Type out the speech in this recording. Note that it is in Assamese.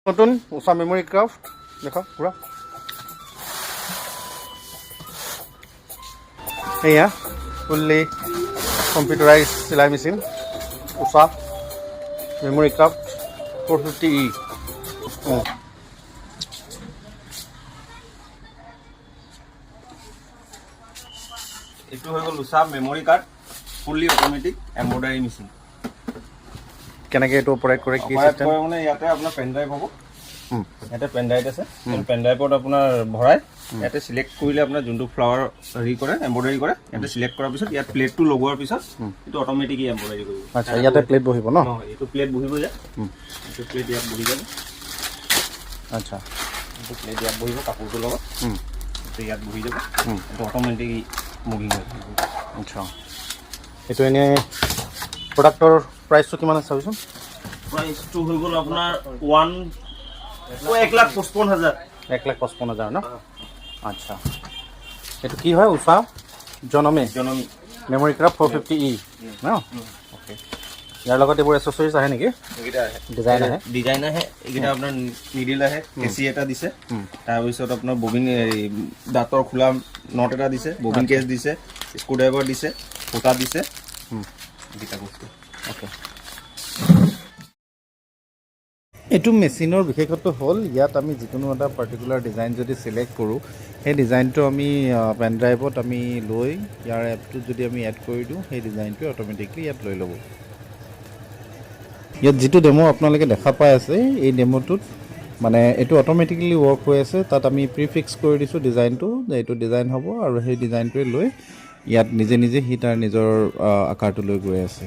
নতুন উষা মেমৰি ক্ৰাফ্ট দেখা পুৰা এয়া ফুল্লি কম্পিউটাৰাইজ চিলাই machine Usha memory craft 450E এইটো হৈ গ'ল Usha memory card fully automatic embroidery machine কেনেকৈ এইটো অপাৰেট কৰে কি চিষ্টেম মানে ইয়াতে আপোনাৰ পেন ড্ৰাইভ হ'ব ইয়াতে পেন ড্ৰাইভ আছে পেন ড্ৰাইভত আপোনাৰ ভৰাই ইয়াতে চিলেক্ট কৰিলে আপোনাৰ যোনটো ফ্লাৱাৰ হেৰি কৰে এম্ব্ৰইডাৰী কৰে ইয়াতে চিলেক্ট কৰাৰ পিছত ইয়াত প্লেটটো লগোৱাৰ পিছত এইটো অট'মেটিক এম্ব্ৰইডাৰী কৰিব আচ্ছা ইয়াতে প্লেট বহিব ন এইটো প্লেট বহিব যে এইটো প্লেট ইয়াত বহি যাব আচ্ছা এইটো প্লেট ইয়াত বহিব কাপোৰটোৰ লগত এইটো ইয়াত বহি যাব এইটো অট'মেটিক মুভিং হৈ থাকিব আচ্ছা এইটো এনেই প্ৰডাক্টৰ প্ৰাইচটো কিমান আছে চাবিচোন প্ৰাইচটো হৈ গ'ল আপোনাৰ 1,55,000 1,55,000 ন আচ্ছা এইটো কি হয় উষা জনমী মেমৰি ক্ৰাফ্ট 450E ন অ'কে ইয়াৰ লগত এইবোৰ এচেছৰিজ আহে নেকি এইকেইটা ডিজাইন আহে এইকেইটা আপোনাৰ নিডিল আহে কেচি এটা দিছে তাৰপিছত আপোনাৰ ববিন দাঁতৰ খোলা নট এটা দিছে ববিন কেছ দিছে স্ক্ৰুড্ৰাইভাৰ দিছে ফুটা দিছে এইকেইটা বস্তু অ'কে এইটো মেচিনৰ বিশেষত্ব হ'ল ইয়াত আমি যিকোনো এটা পাৰ্টিকুলাৰ ডিজাইন যদি চিলেক্ট কৰোঁ সেই ডিজাইনটো আমি পেন ড্ৰাইভত আমি লৈ ইয়াৰ এপটোত যদি আমি এড কৰি দিওঁ সেই ডিজাইনটো অট'মেটিকলি ইয়াত লৈ ল'ব ইয়াত যিটো ডেমো আপোনালোকে দেখা পাই আছে এই ডেমোটোত মানে এইটো অট'মেটিকেলি ৱৰ্ক হৈ আছে তাত আমি প্ৰিফিক্স কৰি দিছোঁ ডিজাইনটো যে এইটো ডিজাইন হ'ব আৰু সেই ডিজাইনটোৱে লৈ ইয়াত নিজে নিজে সি তাৰ নিজৰ আকাৰটো লৈ গৈ আছে